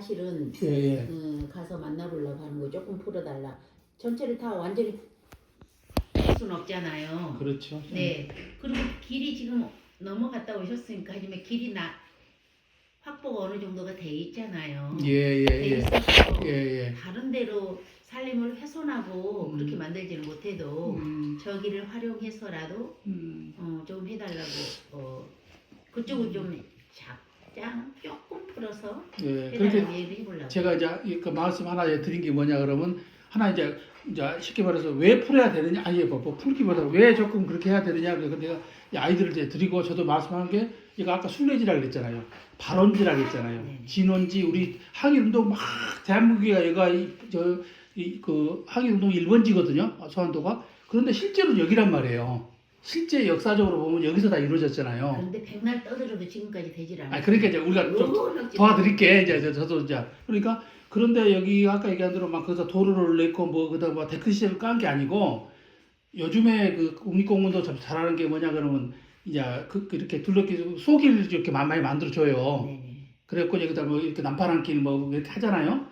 사실은 예, 예. 가서 만나보려고 하는 거 조금 풀어달라. 전체를 다 완전히 뺄 수는 없잖아요. 그렇죠. 네. 그리고 길이 지금 넘어갔다 오셨으니까 하지만 길이 확보가 어느 정도가 돼 있잖아요. 예, 예, 돼 예. 있어서 예, 예. 다른 데로 살림을 훼손하고 그렇게 만들지는 못해도 저기를 활용해서라도 좀 해달라고 그쪽을 좀 작장 조금 풀어서 예. 해달라고 그렇게 얘기를 해보려고. 제가 이제 그 말씀 하나 드린 게 뭐냐 그러면 하나 이제 쉽게 말해서 왜 풀어야 되느냐 아니 뭐 풀기보다 왜 조금 그렇게 해야 되느냐 그래서 내가 이 아이들을 이제 드리고 저도 말씀하는 게 이거 아까 순례지라 그랬잖아요. 발원지라 그랬잖아요. 네. 진원지 우리 항일운동 막 대한민국이가 얘가 그 항일운동 1번지거든요. 서안도가. 그런데 실제로 여기란 말이에요. 실제 역사적으로 보면 여기서 다 이루어졌잖아요. 그런데 백날 떠들어도 지금까지 되질 않아요. 아 그러니까 이제 우리가 좀 도와드릴게 이제 저도 이제 그러니까 그런데 여기 아까 얘기한 대로 막 거기서 도로를 냈고 뭐 그다음 뭐 데크 시설을 깐 게 아니고 요즘에 그 국립공원도 참 잘하는 게 뭐냐 그러면 이제 이렇게 둘러끼고 소길 이렇게 많이 만들어 줘요. 네네. 그래갖고 여기다 뭐 이렇게 난파란 길 뭐 이렇게 하잖아요.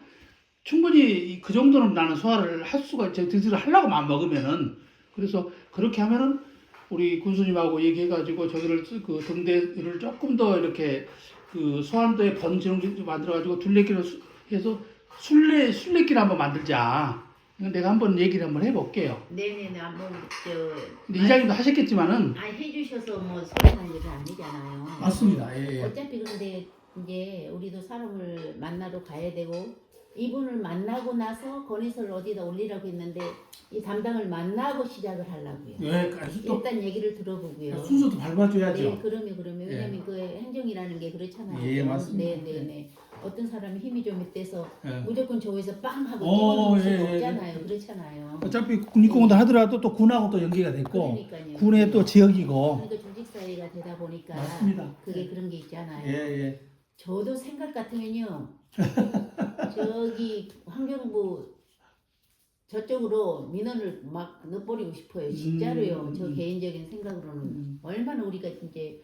충분히 그 정도는 나는 소화를 할 수가 있죠. 드시를 하려고 마음 먹으면은 그래서 그렇게 하면은 우리 군수님하고 얘기해가지고 저기를 그 등대를 조금 더 이렇게 그 소환도에 번지를 만들어가지고 둘레길을 해서 순례길 한번 만들자. 내가 한번 얘기를 한번 해볼게요. 네네네. 한번 근데 이장님도 하셨겠지만은 해주셔서 뭐 소리하는 일은 아니잖아요. 맞습니다. 예, 예. 어차피 그런데 이제 우리도 사람을 만나러 가야 되고 이분을 만나고 나서 건의서를 어디다 올리라고 했는데 이 담당을 만나고 시작을 하려고요. 예, 또 일단 얘기를 들어보고요. 순서도 밟아줘야죠. 네, 그러면 왜냐면 그 행정이라는 게 그렇잖아요. 예, 맞습니다. 네네네. 어떤 사람이 힘이 좀 있대서 예. 무조건 저기서 빵 하고 오, 뛰어넘을 수가 예, 예. 없잖아요. 그렇잖아요. 어차피 국립공원도 하더라도 또 군하고 또 연계가 됐고 그러니까요. 군의 또 지역이고 그러니까 조직 사회가 되다 보니까 맞습니다. 그게 그런 게 있잖아요. 예, 예. 저도 생각 같으면요. 저기 환경부 저쪽으로 민원을 막 넣어버리고 싶어요. 진짜로요. 저 개인적인 생각으로는 얼마나 우리가 이제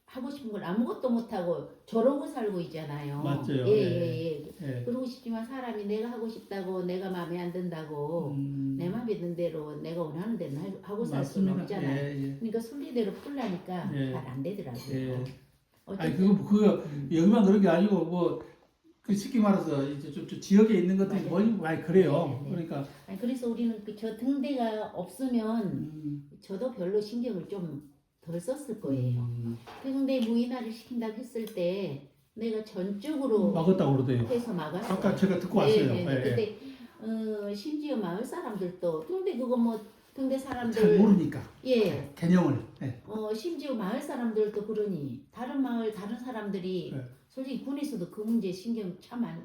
하고 싶은 걸 아무것도 못하고 저러고 살고 있잖아요. 맞죠. 예. 예. 그러고 싶지만 사람이 내가 하고 싶다고 내가 마음에 안 든다고 내 마음에 든 대로 내가 원하는 대로 하고 살 수는 맞습니다. 없잖아요. 예, 예. 그러니까 순리대로 풀라니까 예. 잘 안 되더라고요. 예. 아니 어쨌든 그거 여기만 그런 게 아니고 그 쉽게 말해서 이제 좀 지역에 있는 것들이 맞아요. 많이 그래요. 네. 그러니까 아니, 그래서 우리는 저 등대가 없으면 저도 별로 신경을 좀 덜 썼을 거예요. 근데 무인화를 시킨다고 했을 때 내가 전적으로 막았다고 그러대요. 해서 막았어요. 아까 제가 듣고 왔어요. 네. 예, 근데 심지어 마을 사람들도 근데 그거 뭐 등대 잘 사람들 모르니까 예. 개념을. 예. 심지어 마을 사람들도 그러니 다른 마을 다른 사람들이 네. 솔직히 군에서도 그 문제 신경 참 안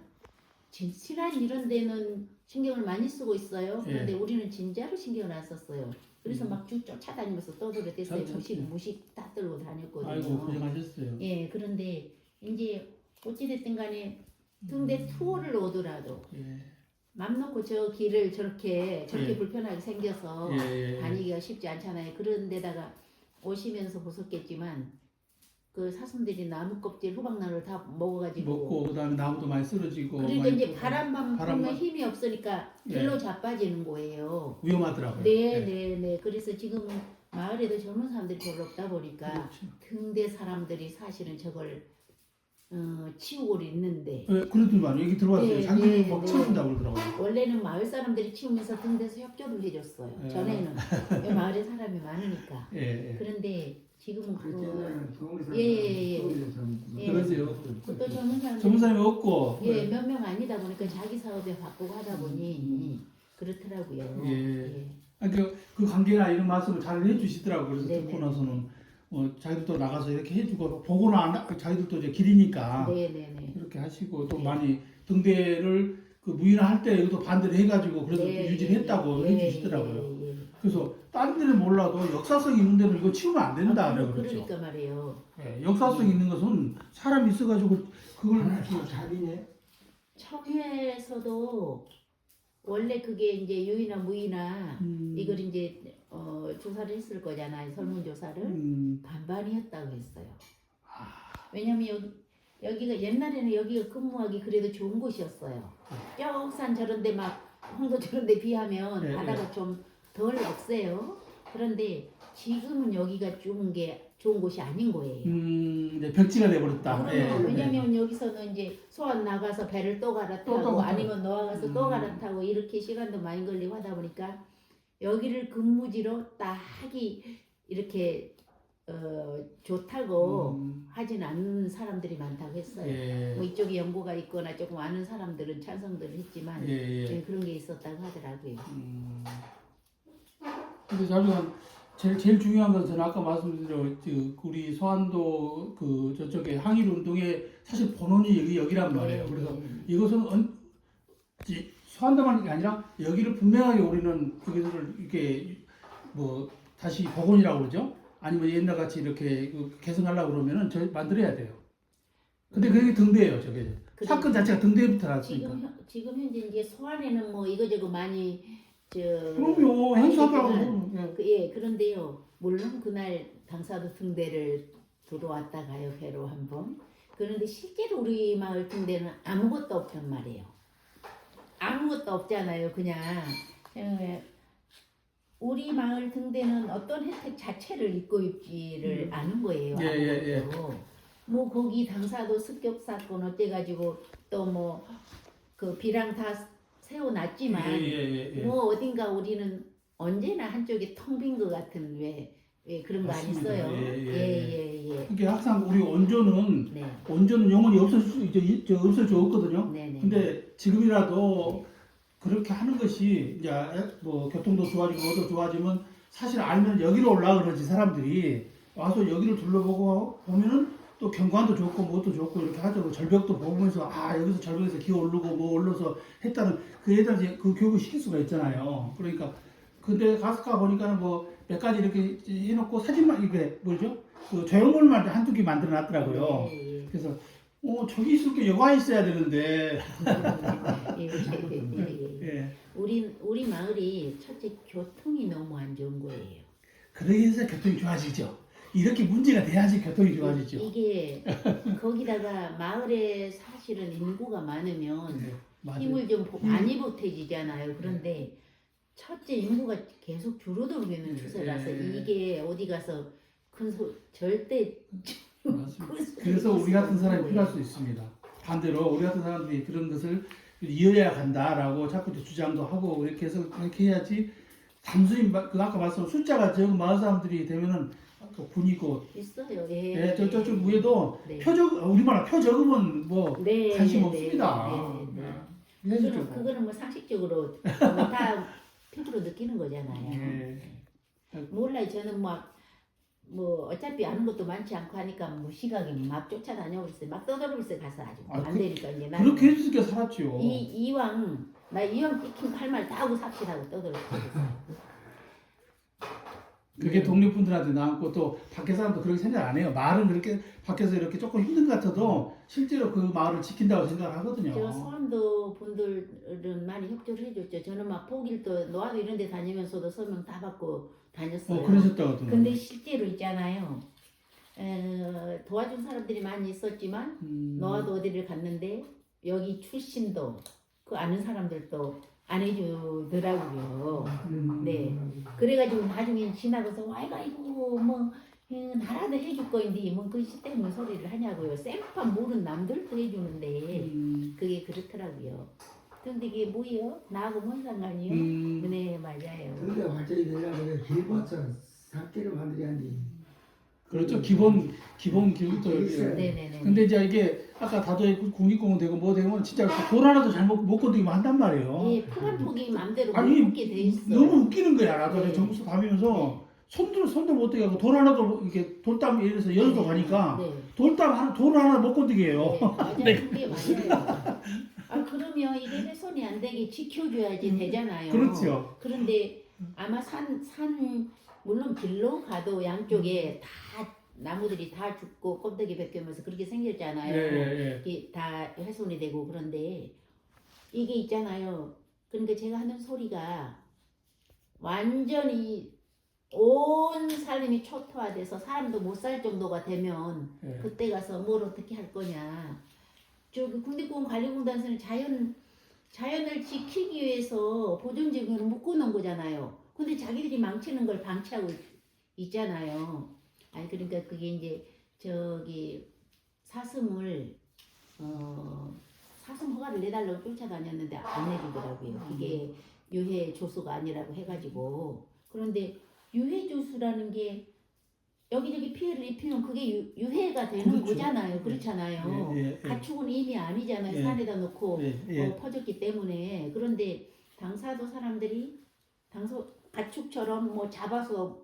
진실한 이런 데는 신경을 많이 쓰고 있어요. 그런데 예. 우리는 진짜로 신경을 안 썼어요. 그래서 막 쭉 쫓아다니면서 떠들어댔어요. 무식 다 들고 다녔거든요. 아이고 고생하셨어요. 예, 그런데 이제 어찌됐든 간에 등대 투어를 오더라도 예. 맘 놓고 저 길을 저렇게 예. 불편하게 생겨서 예. 다니기가 쉽지 않잖아요. 그런 데다가 오시면서 보셨겠지만 그 사슴들이 나무 껍질 호박나무를 다 먹어가지고 먹고 그다음에 나무도 많이 쓰러지고 그러니까 많이 이제 또 바람만 불면 힘이 없으니까 길로 예. 자빠지는 거예요. 위험하더라고요. 네. 그래서 지금은 마을에도 젊은 사람들이 별로 없다 보니까 그렇죠. 등대 사람들이 사실은 저걸 치우고 있는데 예, 그러더만 얘기 들어봤어요. 네, 장기를 네, 막 네. 치워준다고 그러더라고요. 원래는 마을 사람들이 치우면서 등대에서 협조를 해줬어요. 예. 전에는 이 마을에 사람이 많으니까. 예. 그런데 지금은 예. 그러세요. 또 젊은 사람들 전문사님이 없고. 몇 명 아니다 보니까 자기 사업에 바꾸고 하다 보니 그렇더라고요. 예. 아니, 그 관계나 이런 말씀을 잘 해주시더라고요. 그래서 네네. 듣고 나서는 자기들도 나가서 이렇게 해주고 보고는 자기들도 이제 길이니까 네네네. 이렇게 하시고 또 네. 많이 등대를 그 무인화할 때 이것도 반대를 해가지고 그래도 유지를 했다고 해주시더라고요. 그래서 다른 데는 몰라도 역사성 있는 데는 이거 치우면 안 된다 그래 그렇죠. 그러니까 말이에요. 예, 역사성 있는 것은 사람이 있어가지고 그걸 자리네. 청해에서도 원래 그게 이제 유인화 무인화 이걸 이제 조사를 했을 거잖아요. 설문조사를 반반이었다고 했어요. 왜냐면 여기 여기가 옛날에는 여기가 근무하기 그래도 좋은 곳이었어요. 쩍산 저런데 막 홍도 저런데 비하면 예, 바다가 좀 덜 억세요. 그런데 지금은 여기가 좋은 곳이 아닌 거예요. 이제 벽지가 돼버렸다. 그러면 왜냐면 여기서는 이제 소환 나가서 배를 또 또 갈아타고 아니면 나와서 또 음. 갈아타고 이렇게 시간도 많이 걸리고 하다 보니까 여기를 근무지로 딱히 이렇게 좋다고 하진 않는 사람들이 많다고 했어요. 예. 뭐 이쪽에 연고가 있거나 조금 아는 사람들은 찬성들을 했지만 예. 그런 게 있었다고 하더라고요. 근데 자주간 제일 중요한 것은 아까 말씀드린 우리 소환도 그 저쪽에 항일 운동의 사실 본원이 여기란 말이에요. 네, 그래서 네. 이것은 소환도만 게 아니라 여기를 분명하게 우리는 그것을 이렇게 뭐 다시 복원이라고 그러죠. 아니면 옛날 같이 이렇게 개성하려고 그러면은 저 만들어야 돼요. 근데 그게 등대예요, 저게. 사건 자체가 등대부터 났으니까. 지금 현재 이제 소환에는 뭐 이거저거 많이 그럼요, 행사하다가 그런데요. 물론 그날 당사도 등대를 들어왔다 가요 배로 한번. 그런데 실제로 우리 마을 등대는 아무것도 없단 말이에요. 아무것도 없잖아요. 그냥 우리 마을 등대는 어떤 혜택 자체를 입고 있지를 않은 거예요. 예. 아무것도. 뭐 거기 당사도 습격 사건 어때가지고 또 뭐 그 비랑 다 세워놨지만 예. 뭐 어딘가 우리는 언제나 한쪽이 텅 빈 것 같은 왜 그런 거 안 맞습니다. 있어요. 예. 이게 항상 우리 원조는 네. 영원히 없어졌거든요. 네네. 근데 지금이라도 그렇게 하는 것이 이제 뭐 교통도 좋아지고 뭐도 좋아지면 사실 알면 여기로 올라 그러지 사람들이 와서 여기를 둘러보고 보면은 또 경관도 좋고 뭐도 좋고 이렇게 하죠. 절벽도 보면서 여기서 절벽에서 기어 오르고 뭐 올라서 했다는 그 애들 그 교육을 시킬 수가 있잖아요. 그러니까 근데 가서 보니까는 뭐 몇 가지 이렇게 해놓고 사진만 이게 뭐죠? 그 조형물만 한두 개 만들어 놨더라고요. 예. 그래서 저기 있을 게 여가 있어야 되는데. 예. 우리 마을이 첫째 교통이 너무 안 좋은 거예요. 그래서 교통이 좋아지죠. 이렇게 문제가 돼야지 교통이 좋아지죠. 이게 거기다가 마을에 사실은 인구가 많으면 네, 맞아요. 힘을 좀 많이 보태지잖아요. 그런데 첫째 인구가 계속 줄어들고 있는 추세라서 이게 어디 가서 절대 맞습니다. 그래서 우리 같은 사람이 필요할 수 있습니다. 반대로 우리 같은 사람들이 그런 것을 이어야 간다라고 자꾸 주장도 하고 이렇게 해서 그렇게 해야지 단순히 그 아까 말씀 숫자가 적은 마을 사람들이 되면은 분이고 있어요. 저쪽 위에도 네. 우리말로 표 적으면 뭐 네, 관심 네, 없습니다. 그거는 뭐 상식적으로 다 피부로 느끼는 거잖아요. 몰라요. 저는 뭐 어차피 아는 것도 많지 않고 하니까 무시하게 막 쫓아다녀 버렸어요. 막 떠들어버렸어요. 가서 아주 안 되니까 이제 나는 그렇게 해주니까 살았죠. 이왕 찍힌 할 말 다 하고 삽시라고 떠들어버렸어요. 그게 동료분들한테 나왔고 또 밖에 사람도 그렇게 생각 안 해요. 말은 그렇게 밖에서 이렇게 조금 힘든 것 같아도 실제로 그 마을을 지킨다고 생각하거든요. 저 서암도 분들은 많이 협조를 해줬죠. 저는 막 포길도 노아도 이런 데 다니면서도 서명 다 받고 다녔어요. 그러셨다고. 근데 실제로 있잖아요. 도와준 사람들이 많이 있었지만 노아도 어디를 갔는데 여기 출신도 그 아는 사람들도 안 해주더라고요. 네. 그래가지고 나중에 지나가서 아이고 뭐 나라도 해줄 거인데 뭐 그 때문에 소리를 하냐고요. 생판 모르는 남들도 해주는데 그게 그렇더라고요. 근데 이게 뭐예요? 나하고 뭔 상관이요? 네 맞아요. 근데 발전이 되려면 길 맞춰 산길을 만들어야지. 그렇죠. 기본 교육도 있어요. 네네네. 근데 이제 이게 아까 다도에 국립공원 되고 뭐 되면 진짜 돌 하나도 잘못 못 건드리면 한단 말이에요. 예, 풀한 폭이 마음대로 아니, 못 먹게 돼 있어요. 너무 웃기는 거야. 나도 네. 정부서 다니면서 손도 못 대게 하고 돌 하나도 이렇게 돌담 예를 들어서 열도 가니까 네. 돌 하나 못 건드게 해요. 네, 맞아요. 그게 맞아요. 그러면 이게 훼손이 안 되게 지켜줘야지 되잖아요. 그렇죠. 그런데 아마 물론 길로 가도 양쪽에 다 나무들이 다 죽고 껍데기 벗겨면서 그렇게 생겼잖아요. 예. 이게 다 훼손이 되고 그런데 이게 있잖아요. 그러니까 제가 하는 소리가 완전히 온 삶이 초토화돼서 사람도 못 살 정도가 되면 예. 그때 가서 뭘 어떻게 할 거냐. 저기 국립공원관리공단에서는 자연을 지키기 위해서 보존지구를 묶어놓은 거잖아요. 근데 자기들이 망치는 걸 방치하고 있잖아요. 아니 그러니까 그게 이제 저기 사슴을 사슴 허가를 내달라고 쫓아다녔는데 안 내주더라고요. 그게 유해 조수가 아니라고 해가지고. 그런데 유해 조수라는 게 여기저기 피해를 입히면 그게 유해가 되는 그렇죠. 거잖아요. 그렇잖아요. 예, 예, 예. 가축은 이미 아니잖아요. 예. 산에다 놓고 예, 예. 퍼졌기 때문에. 그런데 당사도 사람들이 가축처럼 뭐 잡아서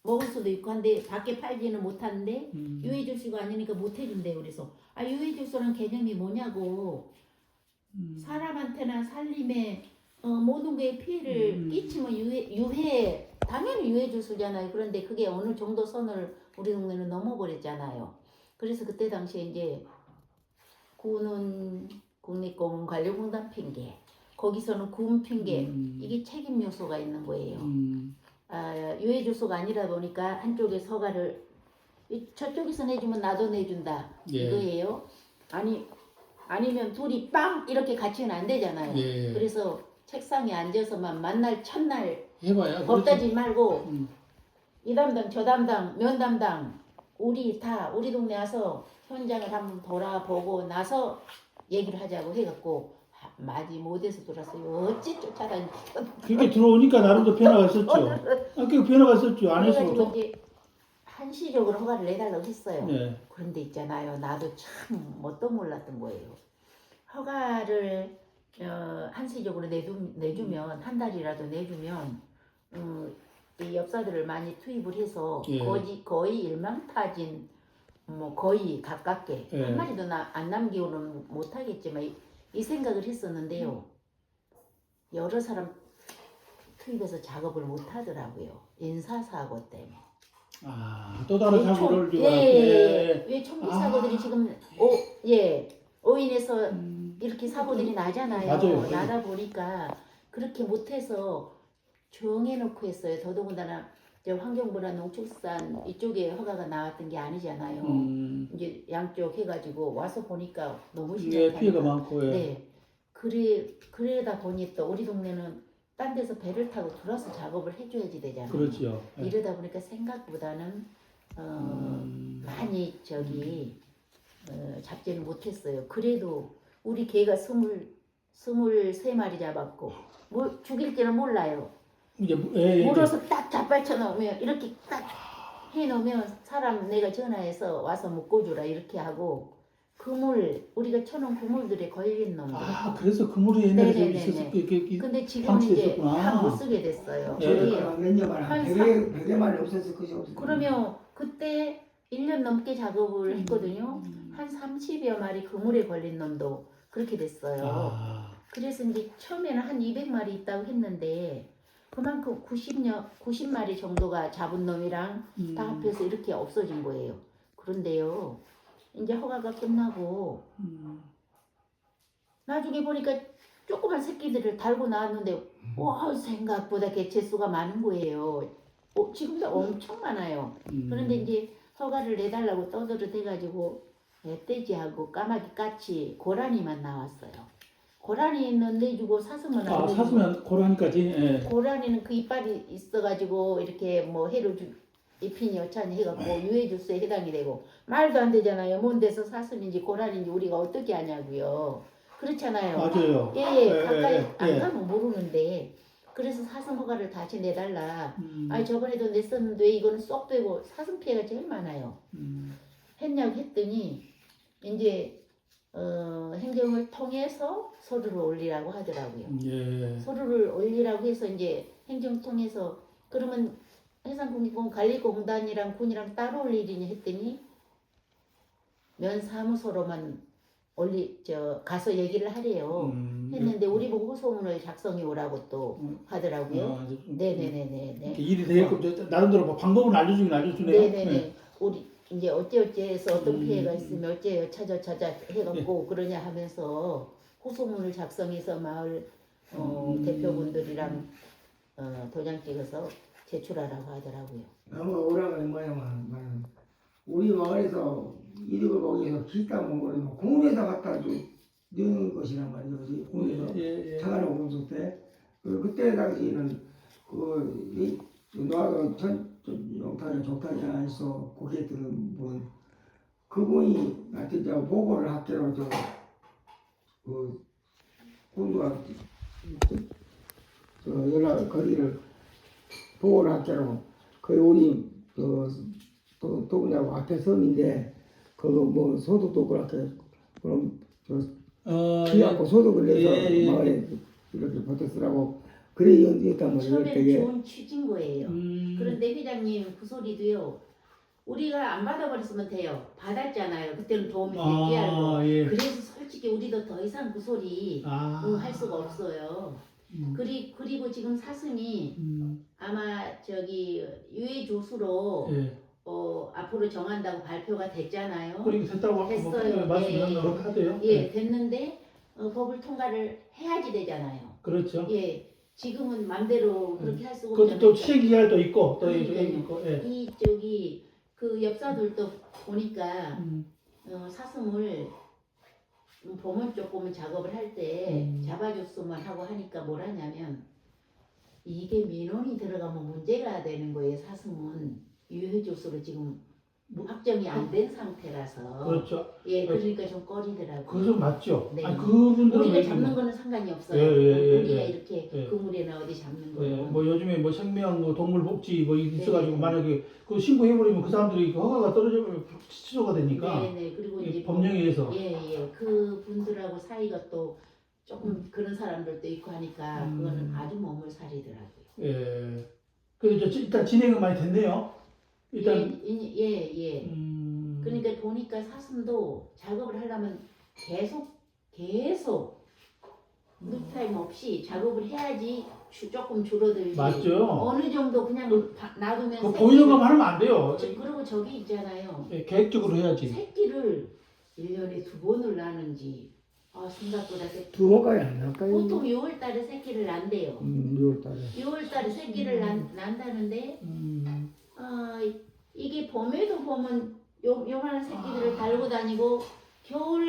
먹을 수도 있고 한데 밖에 팔지는 못하는데 유해 조수가 아니니까 못 해준대요. 그래서 유해 조수란 개념이 뭐냐고. 사람한테나 살림에 모든 거에 피해를 끼치면 유해 당연히 유해 조수잖아요. 그런데 그게 어느 정도 선을 우리 동네는 넘어버렸잖아요. 그래서 그때 당시에 이제 구는 국립공원관리공단 핑계, 거기서는 군 핑계, 이게 책임 요소가 있는 거예요. 유해 조수가 아니라 보니까 한쪽에 허가를 저쪽에서 내주면 나도 내준다 예. 이거예요. 아니면 둘이 빵 이렇게 같이는 안 되잖아요. 예. 그래서 책상에 앉아서만 만날 첫날 해봐야 겁다지 말고 음. 이 담당 저 담당 면 담당 우리 동네 와서 현장을 한번 돌아보고 나서 얘기를 하자고 해갖고 마지 못해서 돌았어요. 어찌 쫓아다니고 그렇게 들어오니까 나름대로 변화가 있었죠. 그 변화가 있었죠. 안에서. 그래가지고 이제 한시적으로 허가를 내달라고 했어요. 네. 그런데 있잖아요. 나도 참 뭣도 몰랐던 거예요. 허가를 한시적으로 내주면 한 달이라도 내주면 이 엽사들을 많이 투입을 해서 예. 거의 일망타진 뭐 거의 가깝게 예. 한 마리도 안 남기고는 못하겠지만 이 생각을 했었는데요. 여러 사람 투입해서 작업을 못하더라고요. 인사사고 때문에. 또 다른 사고를 왜 총기 사고들이 지금 오인에서 이렇게 사고들이 나잖아요. 맞아요. 나다 보니까 그렇게 못해서 정해놓고 했어요. 더더군다나 환경부나 농축산 이쪽에 허가가 나왔던 게 아니잖아요. 이제 양쪽 해가지고 와서 보니까 너무 심각하니까. 피해가 많고. 네. 그러다 보니 또 우리 동네는 딴 데서 배를 타고 들어서 작업을 해줘야지 되잖아요. 그렇죠. 이러다 보니까 생각보다는 많이 잡지는 못했어요. 그래도 우리 개가 23마리 잡았고 뭐 죽일 줄은 몰라요. 이제 물어서 딱 잡발쳐 놓으면 이렇게 딱 해놓으면 사람 내가 전화해서 와서 묶어주라 이렇게 하고 그물 우리가 쳐놓은 그물들에 걸린 놈들. 그래서 그물이 옛날에 좀 네네네네. 있었을 근데 지금 이제 다 못 쓰게 됐어요. 몇년 만에 한 100여 마리 없었을 것이 없어요. 그러면 그때 1년 넘게 작업을 했거든요. 한 30여 마리 그물에 걸린 놈도 그렇게 됐어요. 그래서 이제 처음에는 한 200마리 있다고 했는데 그만큼 90마리 정도가 잡은 놈이랑 다 합해서 이렇게 없어진 거예요. 그런데요. 이제 허가가 끝나고 나중에 보니까 조그만 새끼들을 달고 나왔는데 와 생각보다 개체수가 많은 거예요. 지금도 엄청 많아요. 그런데 이제 허가를 내달라고 떠들어대가지고 멧돼지하고 까마귀 까치 고라니만 나왔어요. 고라니는 내주고 사슴은 안 내주고. 사슴은 고라니까지. 고라니는 그 이빨이 있어가지고 이렇게 뭐 해를 입힌이 여찬이 해갖고 유해주스에 해당이 되고 말도 안 되잖아요. 뭔 데서 사슴인지 고라니인지 우리가 어떻게 아냐고요. 그렇잖아요. 맞아요. 가까이 안 가면 모르는데 그래서 사슴 허가를 다시 내달라. 저번에도 냈었는데 이거는 쏙 빼고 사슴 피해가 제일 많아요. 했냐고 했더니 이제 행정을 통해서 서류를 올리라고 하더라고요. 서류를 올리라고 해서 이제 행정 통해서 그러면 해상국립공원관리공단이랑 군이랑 따로 올리리니 했더니 면사무소로만 가서 얘기를 하래요. 했는데 우리 보고 호소문을 작성해 오라고 또 하더라고요. 네네네네. 일이 되게끔 나름대로 뭐 방법은 알려주네요. 네네네. 우리 이제 어째어째해서 어떤 피해가 있으면 어째요 찾아 해갖고 그러냐 하면서 호소문을 작성해서 마을 대표분들이랑 도장 찍어서 제출하라고 하더라고요. 너무 오라가 뭐냐면 우리 마을에서 이득을 보기 위해서 기타 먹으면 공원에다 갖다 넣는 것이란 말이죠. 공원에서 예, 예. 차가는 공소 때 그때 당시에는 노아도 용탄이 족탄이 있어 고객들은 분 그분이 나한테 이제 보고를 학교로 그 군주가 연락 거기를 보고를 학교로 그 우리 도구냐고 앞에 섬인데 그거 뭐 소득도 그렇게 그럼 기하고 소득을 내서 마을에 이렇게 버텨 쓰라고 그래 이었단 말이에요. 처음에 되게 좋은 취지인 거예요. 그런데 회장님 그 소리도요. 우리가 안 받아버렸으면 돼요. 받았잖아요. 그때는 도움이 되게 알고. 예. 그래서 솔직히 우리도 더 이상 그 소리 할 수가 없어요. 그리고 지금 사슴이 아마 저기 유해 조수로 예. 앞으로 정한다고 발표가 됐잖아요. 그렇게 됐다고 됐어요. 말씀하셨나요? 하대요? 예, 됐는데 법을 통과를 해야지 되잖아요. 그렇죠. 예, 지금은 맘대로 그렇게 할 수가 그것도 없잖아요. 또 시행기한도 있고 또 그러니까요. 있고. 예. 이 저기 그 엽사들도 보니까 사슴을 봄은 조금 작업을 할 때 잡아줬으면 하고 하니까 뭘 하냐면 이게 민원이 들어가면 문제가 되는 거예요. 사슴은 유해조수로 지금 확정이 안 된 상태라서. 그렇죠. 예, 그러니까 좀 꺼리더라고요. 그것은 맞죠. 네. 아니 그분들은 우리가 왜 잡는 뭐- 거는 상관이 없어요. 예, 우리가 이렇게 예. 그물이나 어디 잡는 예, 거는. 뭐 요즘에 뭐 생명 뭐 동물 복지 뭐 있어가지고 네. 만약에 그 신고해버리면 그 사람들이 그 허가가 떨어지면 취소가 되니까 네네. 그리고 이게 이제 법령에 의해서. 예예. 그 분들하고 사이가 또 조금 그런 사람들도 있고 하니까 그거는 아주 머물살이더라고요. 예. 그래서 일단 진행은 많이 됐네요. 일단 예. 그러니까 보니까 사슴도 작업을 하려면 계속 루타임 없이 작업을 해야지 조금 줄어들지. 맞죠. 어느 정도 그냥 놔두면 그 보이는 것만 하면 안 돼요. 그리고 저기 있잖아요. 예, 계획적으로 해야지. 새끼를 1년에 2번을 낳는지 생각보다 두 번까지 안 날까요? 보통 6월 달에 새끼를 낳는데요. 6월달에 6월 달에 새끼를 난다는데 이게 봄에도 보면 요만한 새끼들을 달고 다니고 겨울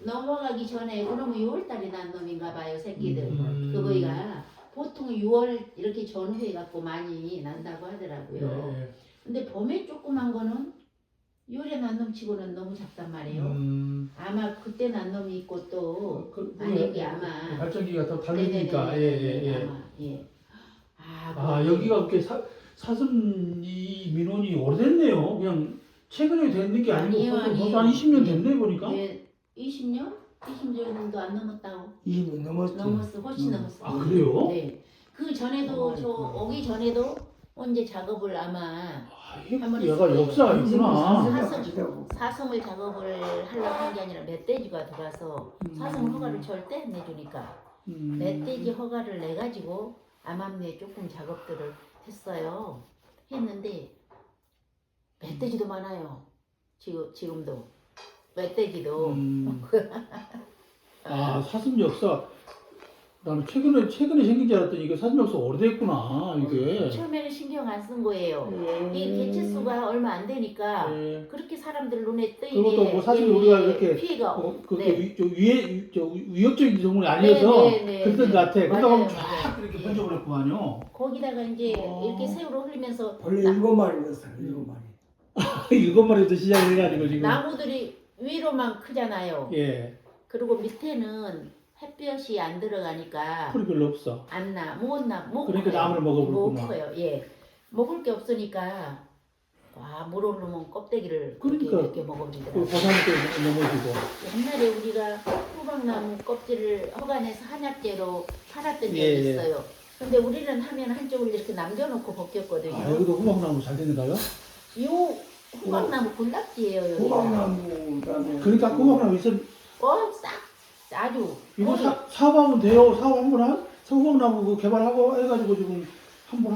넘어가기 전에 그러면 6월 달에 난 놈인가 봐요. 새끼들. 그거가 보통 6월 이렇게 전후해 갖고 많이 난다고 하더라고요. 예. 근데 봄에 조그만 거는 6월에 난 놈 치고는 너무 작단 말이에요. 아마 그때 난 놈이 있고 또 아닌 게 아마 발전기가 더 다르니까. 네네네네. 예. 아마, 예. 여기가 그렇게 사슴 이 민원이 오래됐네요. 그냥 최근에 됐는 게 아니고 벌써 한 20년 됐네 보니까. 예, 20년? 20년도 안 넘었다고. 20년 넘었죠. 훨씬 넘었어. 아 그래요? 네. 그 전에도 저 오기 전에도 언제 작업을 아마 한번 얘가 했어요. 역사가 있구나. 사슴을 작업을 하려고 한 게 아니라 멧돼지가 들어와서 사슴 허가를 절대 안 내주니까 멧돼지 허가를 내 가지고 암암리에 조금 작업들을 했어요. 했는데 멧돼지도 많아요. 지금도 멧돼지도. 사슴 역사. 나는 최근에 생긴 줄 알았더니 이게 사슴 역사 오래됐구나 이게. 처음에는 신경 안 쓴 거예요. 예. 이 개체수가 얼마 안 되니까 예. 그렇게 사람들 눈에 뜨이게. 그리고 또 뭐 사실 우리가 이렇게 피해가. 그게 위협적인 동물이 아니어서 그랬던 것 같아. 그러다 보면 쫙 이렇게 번져버렸구만요. 거기다가 이제 이렇게 새우를 흘리면서 원래 7마리였어요. 7마리. 7마리부터 시작해가지고 지금. 나무들이 위로만 크잖아요. 예. 그리고 밑에는 햇볕이 안 들어가니까 풀이 별로 없어. 안 나. 못 그러니까 커요. 나무를 먹어버렸구나. 못 커요. 예. 먹을 게 없으니까 물 오르면 껍데기를 그러니까. 이렇게 그 먹어버리더라고요. 고사리도 넘어지고. 옛날에 우리가 호박나무 껍질을 허가내서 한약재로 팔았던 적이 예. 있어요. 근데 우리는 하면 한쪽을 이렇게 남겨놓고 벗겼거든요. 여기도 호박나무 잘 되는가요? 요 호박나무 군락지예요. 여기가. 호박나무 그다음에 그러니까 호박나무 있어. 싹 아주 이거 거의 사업하면 돼요. 사업 한번 호박나무 그 개발하고 해가지고 지금 한번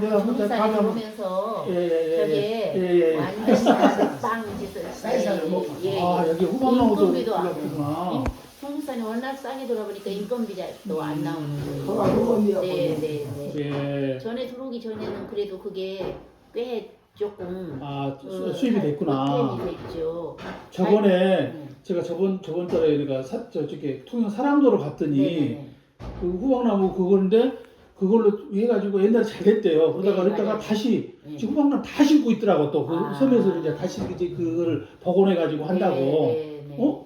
내가 그때 쌀 다음에 한번. 보면서 예. 저게 완전 빵 짓을 쌀쌀을 먹고. 예. 여기 호박나무도 인건비도 안 있구나. 중국산이 워낙 싸게 돌아보니까 인건비도 안 나오는 거예요. 허가원이라고. 네네네. 예. 전에 들어오기 전에는 그래도 그게 꽤 조금 수입이 됐구나. 보탬이 됐죠. 저번에 네. 제가 저번 달에 우리가 저쪽에 통영 사랑도로 갔더니 네네네. 그 후방나무 그건데 그걸로 해가지고 옛날에 잘 됐대요. 그러다가 네, 그랬다가 맞아요. 다시 네. 지금 후방나무 다 심고 있더라고 또 그 아. 섬에서 이제 다시 이제 그걸 복원해가지고 한다고. 네.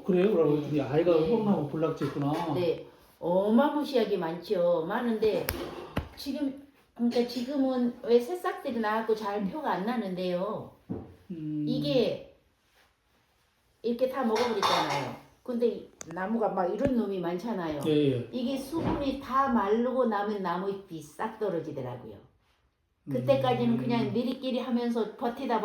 그래요? 그러고 네. 그랬더니 아이가 네. 후방나무 볼락지구나. 네, 어마무시하게 많죠. 많은데 그러니까 지금은 왜 새싹들이 나왔고 잘 표가 안 나는데요. 이게 이렇게 다 먹어버렸잖아요. 근데 이 나무가 막 이런 놈이 많잖아요. 예. 이게 수분이 다 마르고 나면 나무잎이 싹 떨어지더라고요. 그때까지는 그냥 느리끼리 하면서 버티다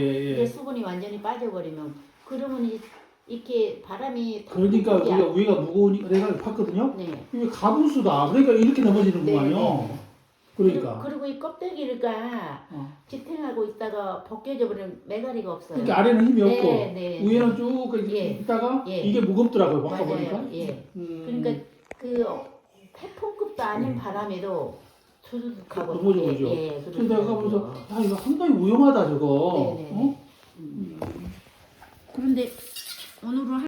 예. 이제 수분이 완전히 빠져버리면 그러면 이렇게 바람이 그러니까 톡톡이 우리가 위가 무거우니까 내가 봤거든요. 네. 이게 가부수다. 그러니까 이렇게 넘어지는구만요. 네. 그러니까. 그리고 이 껍데기가 지탱하고 있다가 벗겨져 버리면 매가리가 없어요. 그러니까 아래는 힘이 없고 네. 위에는 쭉 이렇게 예. 있다가 예. 이게 무겁더라고요. 바꿔 보니까. 맞아요. 예. 그러니까 그 태풍급도 아닌 바람에도 두둑하고 넘어져 보죠. 예, 그래서 내가 그러더라고요. 가면서 야 이거 상당히 위험하다 저거. 네네. 어?